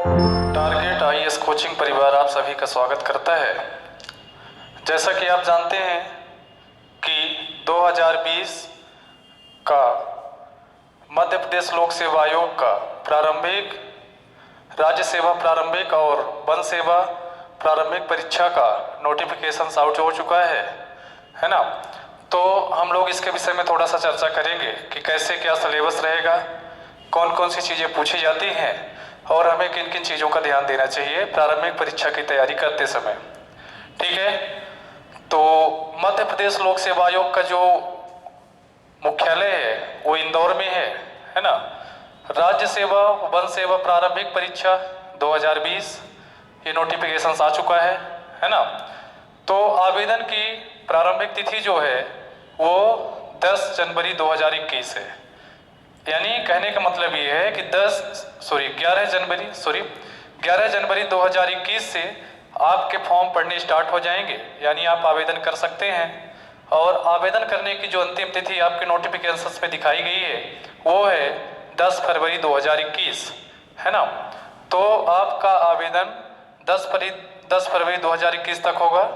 Target IAS coaching परिवार आप सभी का स्वागत करता है। जैसा कि आप जानते हैं कि 2020 का मध्य प्रदेश लोक सेवा आयोग का प्रारंभिक राज्य सेवा प्रारंभिक और वन सेवा प्रारंभिक परीक्षा का नोटिफिकेशन आउट हो चुका है ना। तो हम लोग इसके विषय में थोड़ा सा चर्चा करेंगे कि कैसे क्या सिलेबस रहेगा, कौन कौन सी चीज़ें पूछी जाती हैं और हमें किन किन चीज़ों का ध्यान देना चाहिए प्रारंभिक परीक्षा की तैयारी करते समय। ठीक है, तो मध्य प्रदेश लोक सेवा आयोग का जो मुख्यालय है वो इंदौर में है ना। राज्य सेवा वन सेवा प्रारंभिक परीक्षा 2020 ये नोटिफिकेशन आ चुका है ना। तो आवेदन की प्रारंभिक तिथि जो है वो 10 जनवरी 2021 है। यानी कहने का मतलब ये है कि 11 जनवरी 2021 से आपके फॉर्म पढ़ने स्टार्ट हो जाएंगे, यानी आप आवेदन कर सकते हैं। और आवेदन करने की जो अंतिम तिथि आपके नोटिफिकेशन में दिखाई गई है वो है 10 फरवरी 2021, है ना। तो आपका आवेदन 10 फरवरी 2021 तक होगा।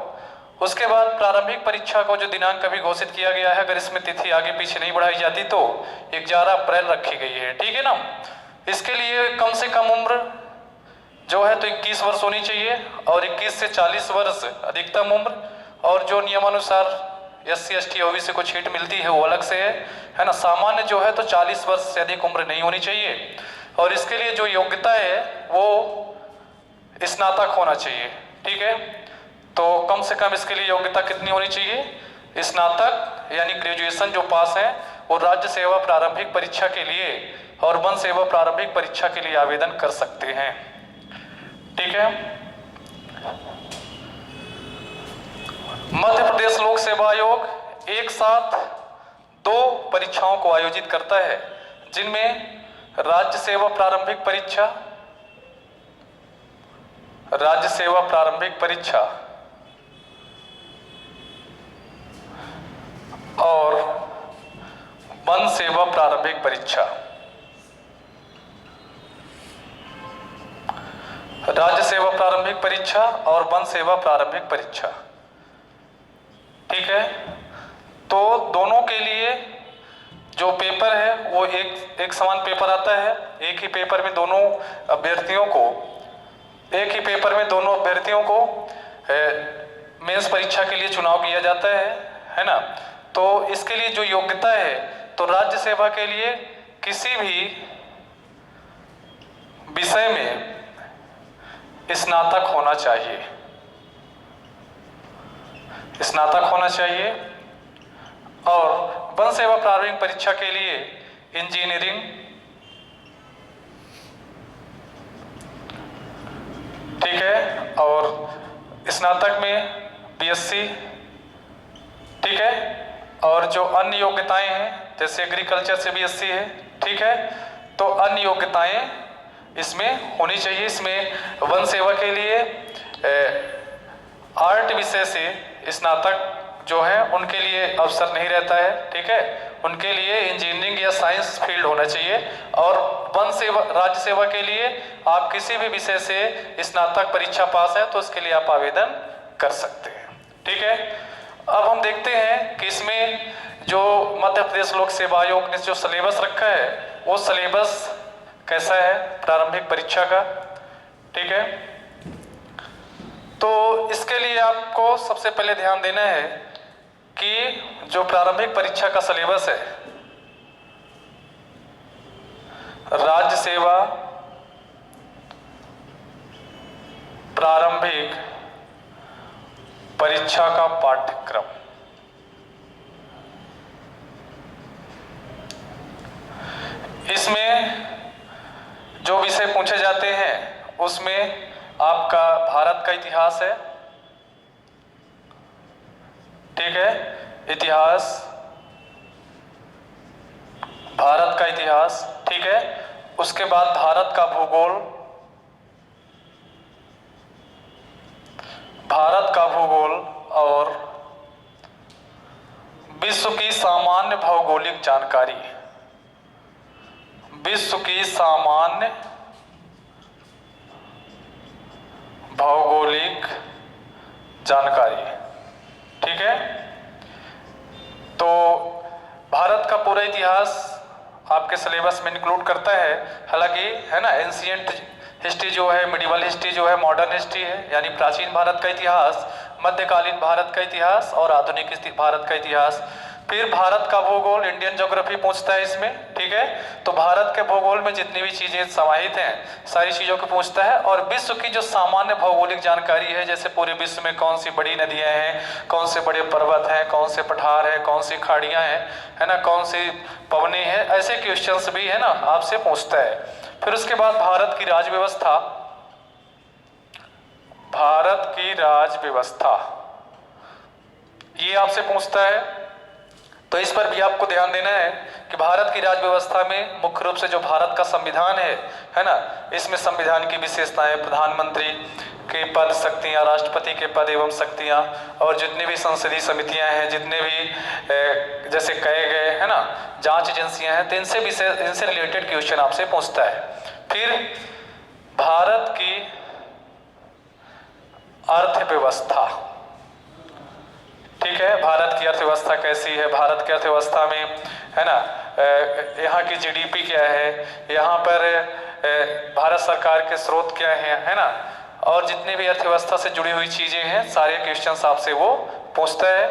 उसके बाद प्रारंभिक परीक्षा को जो दिनांक अभी घोषित किया गया है, अगर इसमें तिथि आगे पीछे नहीं बढ़ाई जाती तो 11 अप्रैल रखी गई है। ठीक है ना। इसके लिए कम से कम उम्र जो है तो 21 वर्ष होनी चाहिए और 21 से 40 वर्ष अधिकतम उम्र। और जो नियमानुसार SC ST OBC को छूट मिलती है वो अलग से है ना। सामान्य जो है तो 40 वर्ष से अधिक उम्र नहीं होनी चाहिए। और इसके लिए जो योग्यता है वो स्नातक होना चाहिए। ठीक है, तो कम से कम इसके लिए योग्यता कितनी होनी चाहिए? स्नातक यानी ग्रेजुएशन जो पास है वो राज्य सेवा प्रारंभिक परीक्षा के लिए और वन सेवा प्रारंभिक परीक्षा के लिए आवेदन कर सकते हैं। ठीक है, मध्य प्रदेश लोक सेवा आयोग एक साथ 2 परीक्षाओं को आयोजित करता है, जिनमें राज्य सेवा प्रारंभिक परीक्षा और वन सेवा प्रारंभिक परीक्षा। राज्य सेवा प्रारंभिक परीक्षा और वन सेवा प्रारंभिक परीक्षा। ठीक है, तो दोनों के लिए जो पेपर है वो एक समान पेपर आता है। एक ही पेपर में दोनों अभ्यर्थियों को मेंस परीक्षा के लिए चुनाव किया जाता है ना। तो इसके लिए जो योग्यता है तो राज्य सेवा के लिए किसी भी विषय में स्नातक होना चाहिए। और वन सेवा प्रारंभिक परीक्षा के लिए इंजीनियरिंग, ठीक है, और स्नातक में BSc, ठीक है। और जो अन्य योग्यताएं हैं जैसे एग्रीकल्चर से BSc है, ठीक है, तो अन्य योग्यताएं इसमें होनी चाहिए। इसमें वन सेवा के लिए आर्ट विषय से स्नातक जो है उनके लिए अवसर नहीं रहता है। ठीक है, उनके लिए इंजीनियरिंग या साइंस फील्ड होना चाहिए। और वन सेवा राज्य सेवा के लिए आप किसी भी विषय से स्नातक परीक्षा पास है तो उसके लिए आप आवेदन कर सकते हैं। ठीक है, अब हम देखते हैं कि इसमें जो मध्य प्रदेश लोक सेवा आयोग ने जो सिलेबस रखा है वो सिलेबस कैसा है प्रारंभिक परीक्षा का। ठीक है, तो इसके लिए आपको सबसे पहले ध्यान देना है कि जो प्रारंभिक परीक्षा का सिलेबस है, राज्य सेवा प्रारंभिक परीक्षा का पाठ्यक्रम, इसमें जो विषय पूछे जाते हैं उसमें आपका भारत का इतिहास है। ठीक है, इतिहास, भारत का इतिहास, ठीक है। उसके बाद भारत का भूगोल, और विश्व की सामान्य भौगोलिक जानकारी, विश्व की सामान्य भौगोलिक जानकारी। ठीक है, तो भारत का पूरा इतिहास आपके सिलेबस में इंक्लूड करता है। हालांकि है ना, एंशिएंट हिस्ट्री जो है, मिडिवल हिस्ट्री जो है, मॉडर्न हिस्ट्री है, यानी प्राचीन भारत का इतिहास, मध्यकालीन भारत का इतिहास और आधुनिक भारत का इतिहास। फिर भारत का भूगोल, इंडियन ज्योग्राफी पूछता है इसमें। ठीक है, तो भारत के भूगोल में जितनी भी चीजें समाहित हैं सारी चीजों को पूछता है। और विश्व की जो सामान्य भौगोलिक जानकारी है, जैसे पूरे विश्व में कौन सी बड़ी नदियां हैं, कौन से बड़े पर्वत हैं, कौन से पठार हैं, कौन सी खाड़ियां हैं, है ना, कौन सी पवनी है, ऐसे क्वेश्चंस भी है ना आपसे पूछता है। फिर उसके बाद भारत की राज्य व्यवस्था, भारत की राज्य व्यवस्था ये आपसे पूछता है। तो इस पर भी आपको ध्यान देना है कि भारत की राज्य व्यवस्था में मुख्य रूप से जो भारत का संविधान है ना, इसमें संविधान की विशेषताएं, प्रधानमंत्री के पद, शक्तियां, राष्ट्रपति के पद एवं शक्तियां, और जितनी भी संसदीय समितियां हैं, जितने भी जैसे कहे गए है ना जांच एजेंसियां हैं, तो इनसे रिलेटेड क्वेश्चन आपसे पूछता है। फिर भारत की अर्थव्यवस्था। ठीक है, भारत की अर्थव्यवस्था कैसी है, भारत की अर्थव्यवस्था में है ना यहाँ की जीडीपी क्या है, यहाँ पर भारत सरकार के स्रोत क्या है ना, और जितनी भी अर्थव्यवस्था से जुड़ी हुई चीजें हैं सारे क्वेश्चंस आपसे वो पूछता है।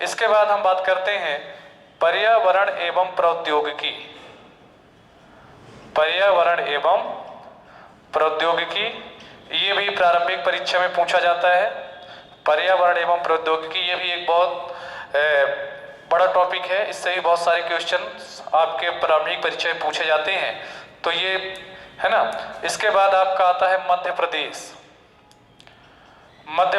इसके बाद हम बात करते हैं पर्यावरण एवं प्रौद्योगिकी। पर्यावरण एवं प्रौद्योगिकी ये भी प्रारंभिक परीक्षा में पूछा जाता है। पर्यावरण एवं प्रौद्योगिकी ये भी एक बहुत बड़ा टॉपिक है, इससे भी बहुत सारे क्वेश्चन आपके प्रारंभिक परीक्षा में पूछे जाते हैं। तो ये है ना। इसके बाद आपका आता है मध्य प्रदेश। मध्य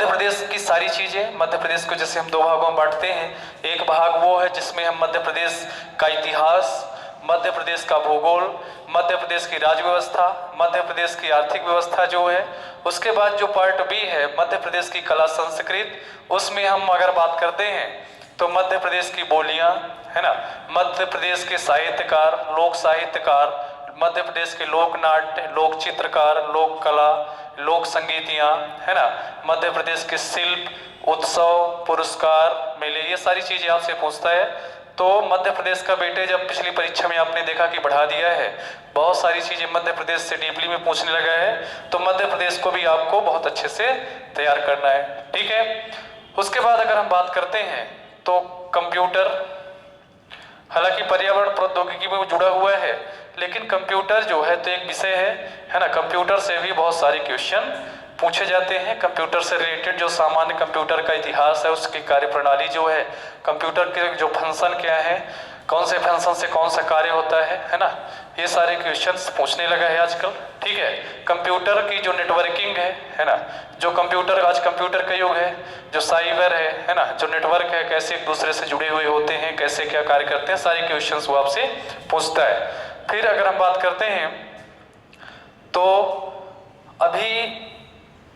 प्रदेश की सारी चीजें, मध्य प्रदेश को जैसे हम दो भागों में बांटते हैं, एक भाग वो है जिसमें हम मध्य प्रदेश का इतिहास, मध्य प्रदेश का भूगोल, मध्य प्रदेश की राज्य व्यवस्था, मध्य प्रदेश की आर्थिक व्यवस्था जो है। उसके बाद जो पार्ट बी है मध्य प्रदेश की कला संस्कृति, उसमें हम अगर बात करते हैं तो मध्य प्रदेश की बोलियां है ना, मध्य प्रदेश के साहित्यकार, लोक साहित्यकार, मध्य प्रदेश के लोक नाट्य, लोक चित्रकार, लोक कला, लोक संगीतियां है ना, मध्य प्रदेश के शिल्प, उत्सव, पुरस्कार, मेले, ये सारी चीजें आपसे पूछता है। तो मध्य प्रदेश का बेटे जब पिछली परीक्षा में आपने देखा कि बढ़ा दिया है, बहुत सारी चीजें मध्य प्रदेश से डीपली में पूछने लगा है, तो मध्य प्रदेश को भी आपको बहुत अच्छे से तैयार करना है। ठीक है, उसके बाद अगर हम बात करते हैं तो कंप्यूटर, हालांकि पर्यावरण प्रौद्योगिकी में जुड़ा हुआ है, लेकिन कंप्यूटर जो है तो एक विषय है ना, कंप्यूटर से भी बहुत सारे क्वेश्चन पूछे जाते हैं। कंप्यूटर से रिलेटेड जो सामान्य कंप्यूटर का इतिहास है, उसकी कार्यप्रणाली जो है, कंप्यूटर के जो फंक्शन क्या है, कौन से फंक्शन से कौन सा कार्य होता है ना, ये सारे क्वेश्चंस पूछने लगा है आजकल। ठीक है, कंप्यूटर की जो नेटवर्किंग है ना, जो कंप्यूटर, आज कंप्यूटर का युग है, जो साइबर है ना, जो नेटवर्क है, कैसे एक दूसरे से जुड़े हुए होते हैं, कैसे क्या कार्य करते हैं, सारे क्वेश्चंस वो आपसे पूछता है। फिर अगर हम बात करते हैं तो अभी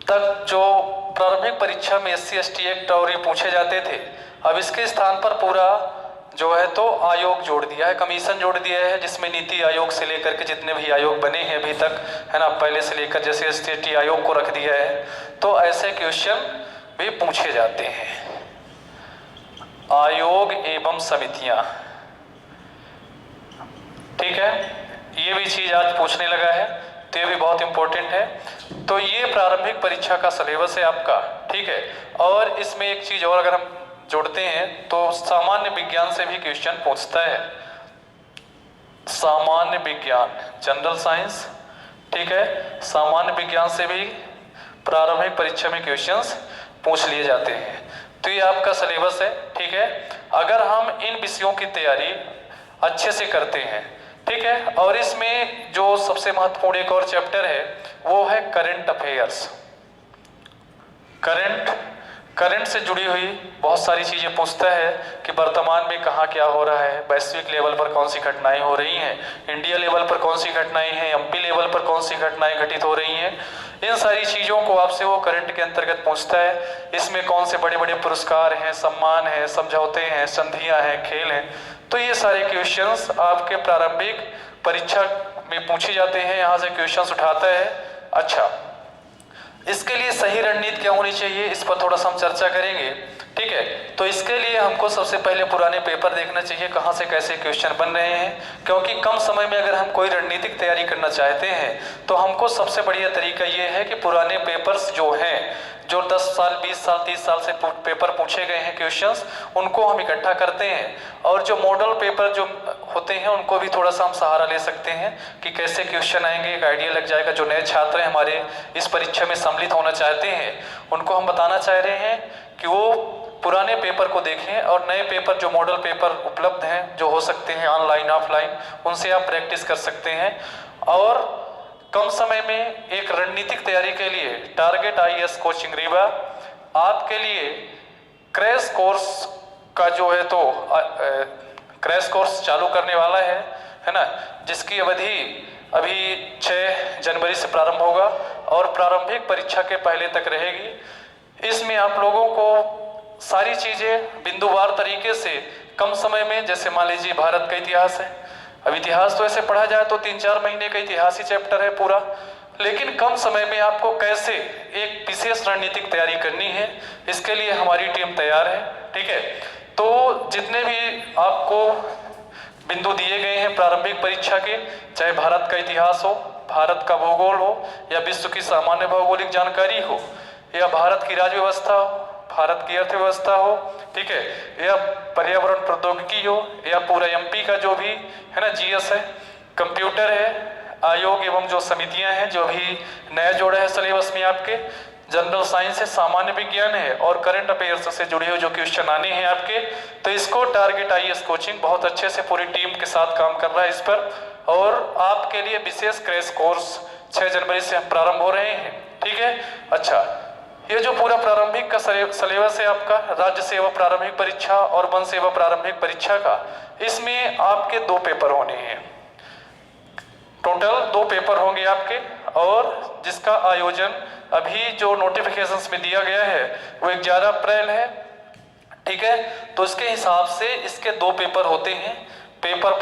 तक जो प्रारंभिक परीक्षा में SC ST एक्ट और ये पूछे जाते थे, अब इसके स्थान पर पूरा जो है तो आयोग जोड़ दिया है, कमीशन जोड़ दिया है, जिसमें नीति आयोग से लेकर के जितने भी आयोग बने हैं अभी तक है ना, पहले से लेकर जैसे SC ST आयोग को रख दिया है, तो ऐसे क्वेश्चन भी पूछे जाते हैं। आयोग एवं समितियां, ठीक है, ये भी चीज आज पूछने लगा है, तो ये भी बहुत इंपॉर्टेंट है। तो ये प्रारंभिक परीक्षा का सिलेबस है आपका। ठीक है, और इसमें एक चीज और अगर हम जोड़ते हैं तो सामान्य विज्ञान से भी क्वेश्चन पूछता है। सामान्य विज्ञान, जनरल साइंस, ठीक है, सामान्य विज्ञान से भी प्रारंभिक परीक्षा में क्वेश्चंस पूछ लिए जाते हैं। तो ये आपका सिलेबस है। ठीक है, अगर हम इन विषयों की तैयारी अच्छे से करते हैं, ठीक है, और इसमें जो सबसे महत्वपूर्ण एक और चैप्टर है वो है करंट अफेयर्स। करंट से जुड़ी हुई बहुत सारी चीजें पूछता है कि वर्तमान में कहाँ क्या हो रहा है, वैश्विक लेवल पर कौन सी घटनाएं हो रही हैं, इंडिया लेवल पर कौन सी घटनाएं हैं, MP लेवल पर कौन सी घटनाएं घटित हो रही हैं, इन सारी चीजों को आपसे वो करंट के अंतर्गत पूछता है। इसमें कौन से बड़े बड़े पुरस्कार हैं, सम्मान हैं, समझौते हैं, संधियां हैं, खेल हैं, तो ये सारे क्वेश्चंस आपके प्रारंभिक परीक्षा में पूछे जाते हैं, यहाँ से क्वेश्चंस उठाता है। अच्छा, इसके लिए सही रणनीति क्या होनी चाहिए, इस पर थोड़ा सा हम चर्चा करेंगे। ठीक है, तो इसके लिए हमको सबसे पहले पुराने पेपर देखना चाहिए, कहाँ से कैसे क्वेश्चन बन रहे हैं, क्योंकि कम समय में अगर हम कोई रणनीतिक तैयारी करना चाहते हैं तो हमको सबसे बढ़िया तरीका ये है कि पुराने पेपर्स जो हैं, जो 10 साल 20 साल 30 साल से पेपर पूछे गए हैं क्वेश्चंस, उनको हम इकट्ठा करते हैं, और जो मॉडल पेपर जो होते हैं उनको भी थोड़ा सा हम सहारा ले सकते हैं कि कैसे क्वेश्चन आएंगे, एक आइडिया लग जाएगा। जो नए छात्र हैं हमारे इस परीक्षा में सम्मिलित होना चाहते हैं, उनको हम बताना चाह रहे हैं कि वो पुराने पेपर को देखें और नए पेपर जो मॉडल पेपर उपलब्ध हैं, जो हो सकते हैं ऑनलाइन ऑफलाइन, उनसे आप प्रैक्टिस कर सकते हैं। और कम समय में एक रणनीतिक तैयारी के लिए टारगेट आईएएस कोचिंग रीवा आपके लिए क्रैश कोर्स का जो है तो क्रैश कोर्स चालू करने वाला है ना, जिसकी अवधि अभी 6 जनवरी से प्रारंभ होगा और प्रारंभिक परीक्षा के पहले तक रहेगी। इसमें आप लोगों को सारी चीजें बिंदुवार तरीके से कम समय में, जैसे मान लीजिए भारत का इतिहास है, अब इतिहास तो ऐसे पढ़ा जाए तो 3-4 महीने का इतिहास ही चैप्टर है पूरा, लेकिन कम समय में आपको कैसे एक विशेष रणनीतिक तैयारी करनी है, इसके लिए हमारी टीम तैयार है। ठीक है, तो जितने भी आपको बिंदु दिए गए हैं प्रारंभिक परीक्षा के, चाहे भारत का इतिहास हो, भारत का भूगोल हो, या विश्व की सामान्य भौगोलिक जानकारी हो, या भारत की राज्य व्यवस्था हो, भारत की अर्थव्यवस्था हो, ठीक है, या पर्यावरण प्रौद्योगिकी हो, या पूरा एमपी का जो भी है ना जीएस है, कंप्यूटर है, आयोग एवं जो समितियां हैं जो भी नया जोड़ा है सिलेबस में आपके, जनरल साइंस है, सामान्य विज्ञान है, और करंट अफेयर्स से जुड़े हुए जो क्वेश्चन आने हैं आपके, तो इसको टारगेट आईएएस कोचिंग बहुत अच्छे से पूरी टीम के साथ काम कर रहा है इस पर, और आपके लिए विशेष क्रैश कोर्स 6 जनवरी से प्रारंभ हो रहे हैं। ठीक है, अच्छा, ये जो पूरा प्रारंभिक का सिलेबस है आपका, राज्य सेवा प्रारंभिक परीक्षा और वन सेवा प्रारंभिक परीक्षा का, इसमें आपके 2 पेपर होने हैं, टोटल 2 पेपर होंगे आपके, और जिसका आयोजन अभी जो नोटिफिकेशंस में दिया गया है वो 11 अप्रैल है। ठीक है, तो इसके हिसाब से इसके 2 पेपर होते हैं, पेपर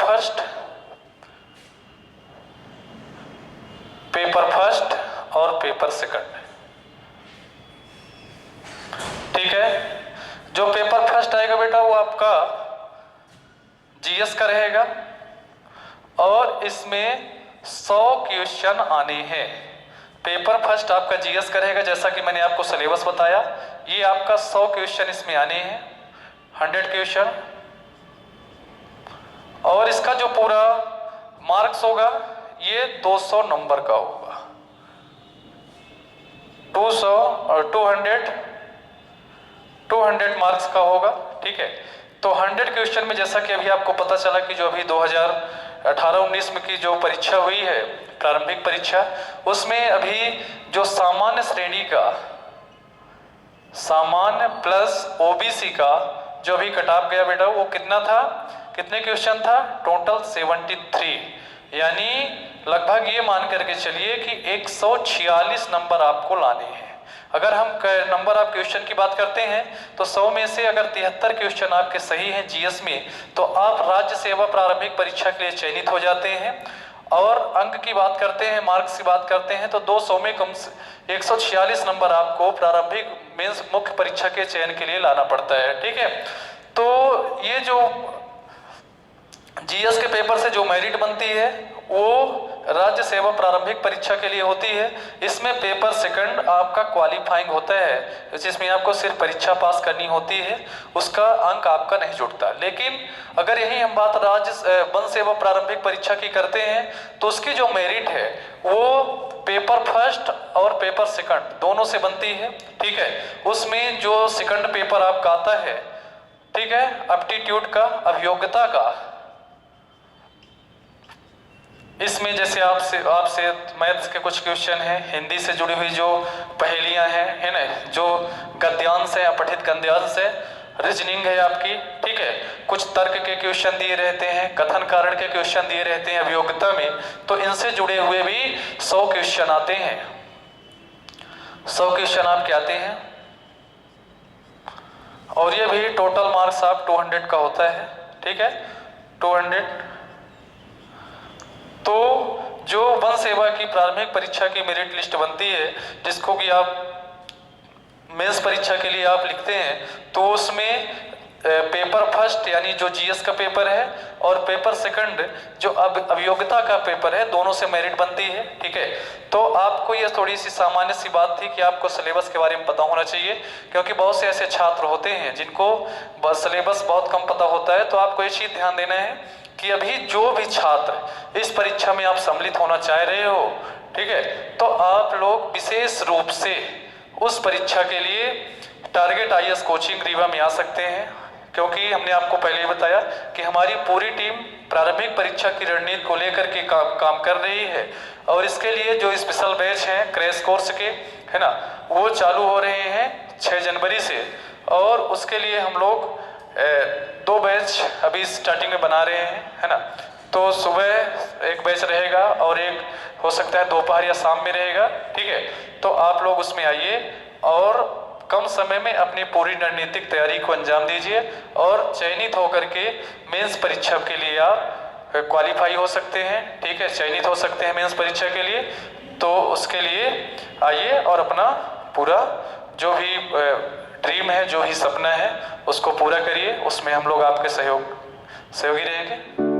फर्स्ट और पेपर सेकंड। ठीक है, जो पेपर फर्स्ट आएगा बेटा वो आपका जीएस का रहेगा, और इसमें 100 क्वेश्चन आने हैं। पेपर फर्स्ट आपका जीएस का रहेगा, जैसा कि मैंने आपको सिलेबस बताया, ये आपका 100 क्वेश्चन इसमें आने हैं, 100 क्वेश्चन, और इसका जो पूरा मार्क्स होगा ये 200 नंबर का होगा, 200 और 200 मार्क्स का होगा। ठीक है, तो 100 क्वेश्चन में जैसा कि अभी आपको पता चला कि जो अभी 2018-19 में की जो परीक्षा हुई है प्रारंभिक परीक्षा, उसमें अभी जो सामान्य श्रेणी का, सामान्य प्लस ओबीसी का जो अभी कट ऑफ गया बेटा, वो कितना था, कितने क्वेश्चन था, टोटल 73, यानी लगभग ये मान करके चलिए कि 146 नंबर आपको लाने हैं। अगर हम नंबर ऑफ क्वेश्चन की बात करते हैं तो 100 में से अगर 73 क्वेश्चन आपके सही हैं जीएस में, तो आप राज्य सेवा प्रारंभिक परीक्षा के लिए चयनित हो जाते हैं। और अंक की बात करते हैं, मार्क्स की बात करते हैं, तो 200 में कम से 146 नंबर आपको प्रारंभिक मेंस मुख्य परीक्षा के चयन के लिए लाना पड़ता है। ठीक है, तो ये जो जीएस के पेपर से जो मेरिट बनती है वो राज्य सेवा प्रारंभिक परीक्षा के लिए होती है। इसमें पेपर सेकंड आपका क्वालिफाइंग होता है, जिसमें आपको सिर्फ परीक्षा पास करनी होती है, उसका अंक आपका नहीं जुड़ता। लेकिन अगर यही हम बात राज्य वन सेवा प्रारंभिक परीक्षा की करते हैं तो उसकी जो मेरिट है वो पेपर फर्स्ट और पेपर सेकंड दोनों से बनती है। ठीक है, उसमें जो सेकंड पेपर आपका आता है, ठीक है, एप्टीट्यूड का, अभियोग्यता का, इसमें जैसे आपसे मैथ्स के कुछ क्वेश्चन हैं, हिंदी से जुड़ी हुई जो पहेलियां हैं, है ना, जो गद्यांश है, अपठित गद्यांश है, रीजनिंग है आपकी। ठीक है, कुछ तर्क के क्वेश्चन दिए रहते हैं, कथन कारण के क्वेश्चन दिए रहते हैं अभियोग्यता में, तो इनसे जुड़े हुए भी 100 क्वेश्चन आते हैं, 100 क्वेश्चन आपके आते हैं, और ये भी टोटल मार्क्स आप 200 का होता है। ठीक है, 200। तो जो वन परिवहन सेवा की प्रारंभिक परीक्षा की मेरिट लिस्ट बनती है, जिसको कि आप मेंस परीक्षा के लिए आप लिखते हैं, तो उसमें पेपर फर्स्ट यानी जो जीएस का पेपर है और पेपर सेकंड जो अभियोग्यता का पेपर है, दोनों से मेरिट बनती है। ठीक है, तो आपको ये थोड़ी सी सामान्य सी बात थी कि आपको सिलेबस के बारे में पता होना चाहिए, क्योंकि बहुत से ऐसे छात्र होते हैं जिनको सिलेबस बहुत कम पता होता है। तो आपको ये चीज ध्यान देना है कि अभी जो भी छात्र इस परीक्षा में आप सम्मिलित होना चाह रहे हो, ठीक है, तो आप लोग विशेष रूप से उस परीक्षा के लिए टारगेट आईएएस कोचिंग रीवा में आ सकते हैं, क्योंकि हमने आपको पहले ही बताया कि हमारी पूरी टीम प्रारंभिक परीक्षा की रणनीति को लेकर के काम कर रही है। और इसके लिए जो स्पेशल बैच हैं क्रैश कोर्स के, है ना, वो चालू हो रहे हैं 6 जनवरी से। और उसके लिए हम लोग 2 बैच अभी स्टार्टिंग में बना रहे हैं, है ना। तो सुबह एक बैच रहेगा और एक हो सकता है दोपहर या शाम में रहेगा। ठीक है, तो आप लोग उसमें आइए और कम समय में अपनी पूरी रणनीतिक तैयारी को अंजाम दीजिए और चयनित होकर के मेंस परीक्षा के लिए आप क्वालिफाई हो सकते हैं। ठीक है, चयनित हो सकते हैं मेंस परीक्षा के लिए। तो उसके लिए आइए और अपना पूरा जो भी ड्रीम है, जो भी सपना है, उसको पूरा करिए। उसमें हम लोग आपके सहयोगी रहेंगे।